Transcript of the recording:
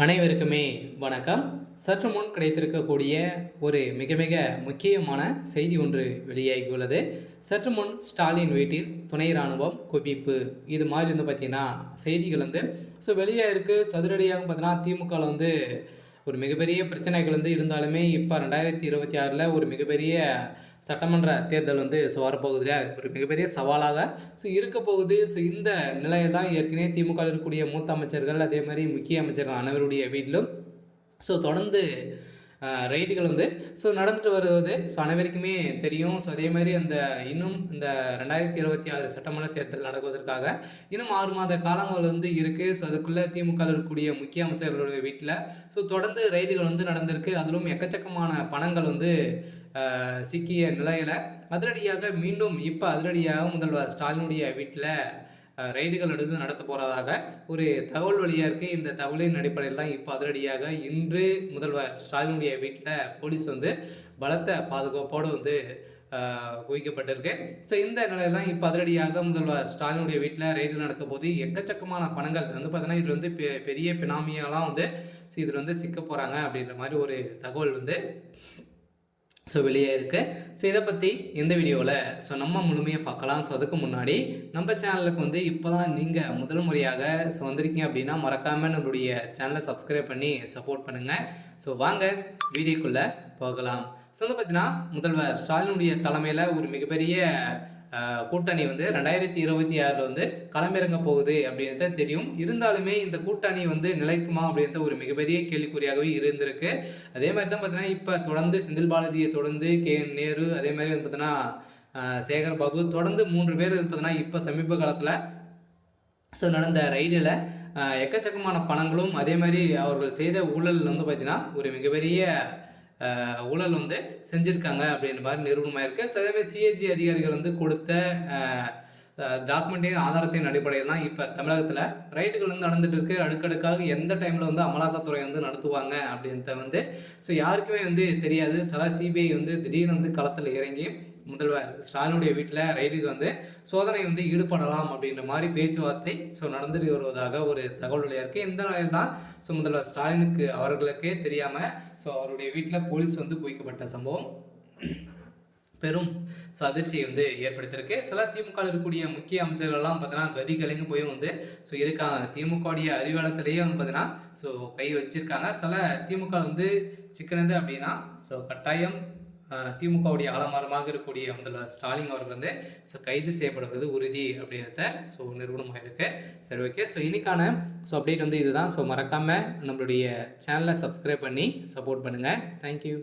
அனைவருக்குமே வணக்கம். சற்று முன் கிடைத்திருக்கக்கூடிய ஒரு மிக மிக முக்கியமான செய்தி ஒன்று வெளியாகியுள்ளது. சற்று முன் ஸ்டாலின் வீட்டில் துணை இராணுவம் குவிப்பு, இது மாதிரி பார்த்தீங்கன்னா செய்திகள் வெளியாக இருக்குது. சதுரடியாக பார்த்தீங்கன்னா திமுகவில் ஒரு மிகப்பெரிய பிரச்சனைகள் இருந்தாலுமே இப்போ 2026 ஒரு மிகப்பெரிய சட்டமன்ற தேர்தல் வரப்போகுது, ஒரு மிகப்பெரிய சவாலாக இருக்க போகுது. இந்த நிலையில் தான் ஏற்கனவே திமுக இருக்கக்கூடிய மூத்த அமைச்சர்கள் அதே மாதிரி முக்கிய அமைச்சர்கள் அனைவருடைய வீட்டிலும் தொடர்ந்து ரைடுகள் நடந்துட்டு வருவது அனைவருக்குமே தெரியும். அதே மாதிரி இன்னும் இந்த 2026 சட்டமன்ற தேர்தல் நடக்குவதற்காக இன்னும் 6 மாத காலங்கள் இருக்குது. அதுக்குள்ளே திமுக இருக்கக்கூடிய முக்கிய அமைச்சர்களுடைய வீட்டில் தொடர்ந்து ரைடுகள் நடந்திருக்கு. அதிலும் எக்கச்சக்கமான பணங்கள் சிக்கிய நிலையில் அதிரடியாக மீண்டும் இப்போ அதிரடியாக முதல்வர் ஸ்டாலினுடைய வீட்டில் ரைடுகள் நடத்த போகிறதாக ஒரு தகவல் வழியாக இருக்குது. இந்த தகவலின் அடிப்படையில் தான் இப்போ அதிரடியாக இன்று முதல்வர் ஸ்டாலினுடைய வீட்டில் போலீஸ் பலத்த பாதுகாப்போடு குவிக்கப்பட்டிருக்கு. இந்த நிலையில் தான் இப்போ அதிரடியாக முதல்வர் ஸ்டாலினுடைய வீட்டில் ரைடு நடத்த போது எக்கச்சக்கமான பணங்கள் பார்த்தீங்கன்னா இதில் பெரிய பினாமியெல்லாம் இதில் சிக்க போகிறாங்க அப்படின்ற மாதிரி ஒரு தகவல் வெளியே இருக்குது. இதை பற்றி இந்த வீடியோவில் நம்ம முழுமையாக பார்க்கலாம். அதுக்கு முன்னாடி நம்ம சேனலுக்கு இப்போ தான் நீங்கள் முதல் முறையாக வந்திருக்கீங்க அப்படின்னா மறக்காமல் நம்மளுடைய சேனலை சப்ஸ்கிரைப் பண்ணி சப்போர்ட் பண்ணுங்கள். வாங்க வீடியோக்குள்ளே போகலாம். பார்த்தீங்கன்னா முதல்வர் ஸ்டாலினுடைய தலைமையில் ஒரு மிகப்பெரிய கூட்டணி 2026 களமிறங்க போகுது அப்படின்றது தெரியும். இருந்தாலுமே இந்த கூட்டணி நிலைக்குமா அப்படின்ற ஒரு மிகப்பெரிய கேள்விக்குறியாகவே இருந்திருக்கு. அதே மாதிரி தான் பார்த்தீங்கன்னா இப்போ தொடர்ந்து செந்தில் பாலாஜியை தொடர்ந்து நேரு அதே மாதிரி பார்த்தீங்கன்னா சேகர் பாபு தொடர்ந்து 3 பேர் பார்த்தீங்கன்னா இப்போ சமீப காலத்தில் நடந்த ரைடில் எக்கச்சக்கமான பணங்களும் அதே மாதிரி அவர்கள் செய்த ஊழல் பார்த்தீங்கன்னா ஒரு மிகப்பெரிய ஊழல் செஞ்சுருக்காங்க அப்படின்ற மாதிரி நிரூபணமாக இருக்குது. அதேமாதிரி சிஏஜி அதிகாரிகள் கொடுத்த டாக்குமெண்ட்டையும் ஆதாரத்தின் அடிப்படையில் தான் இப்போ தமிழகத்தில் ரைட்டுகள் நடந்துட்டு இருக்குது. அடுக்கடுக்காக எந்த டைமில் அமலாக்கத்துறை நடத்துவாங்க அப்படின்றத யாருக்குமே தெரியாது. சில சிபிஐ திடீர்னு களத்தில் இறங்கி முதல்வர் ஸ்டாலினுடைய வீட்டில் ரைடுக்கு சோதனை ஈடுபடலாம் அப்படின்ற மாதிரி பேச்சுவார்த்தை நடந்துட்டு வருவதாக ஒரு தகவல் வழியாக இருக்குது. இந்த நிலையில் தான் முதல்வர் ஸ்டாலினுக்கு அவர்களுக்கே தெரியாமல் அவருடைய வீட்டில் போலீஸ் குவிக்கப்பட்ட சம்பவம் பெரும் அதிர்ச்சியை ஏற்படுத்தியிருக்கு. சில திமுக இருக்கக்கூடிய முக்கிய அமைச்சர்கள்லாம் பார்த்தீங்கன்னா கதி கலைங்க போய் இருக்காங்க. திமுகவுடைய அறிவாலயத்திலேயே பார்த்தீங்கன்னா கை வச்சிருக்காங்க. சில திமுக சிக்கனது அப்படின்னா கட்டாயம் திமுகவுடைய ஆலமரமாக இருக்கக்கூடிய முதல்வர் ஸ்டாலின் அவர்கள் கைது செய்யப்படுவது உறுதி அப்படின்றத நிறுவனமாக இருக்கு. சரி, ஓகே. இன்னைக்கான அப்டேட் இதுதான். மறக்காமல் நம்மளுடைய சேனலை சப்ஸ்கிரைப் பண்ணி சப்போர்ட் பண்ணுங்கள். தேங்க்யூ.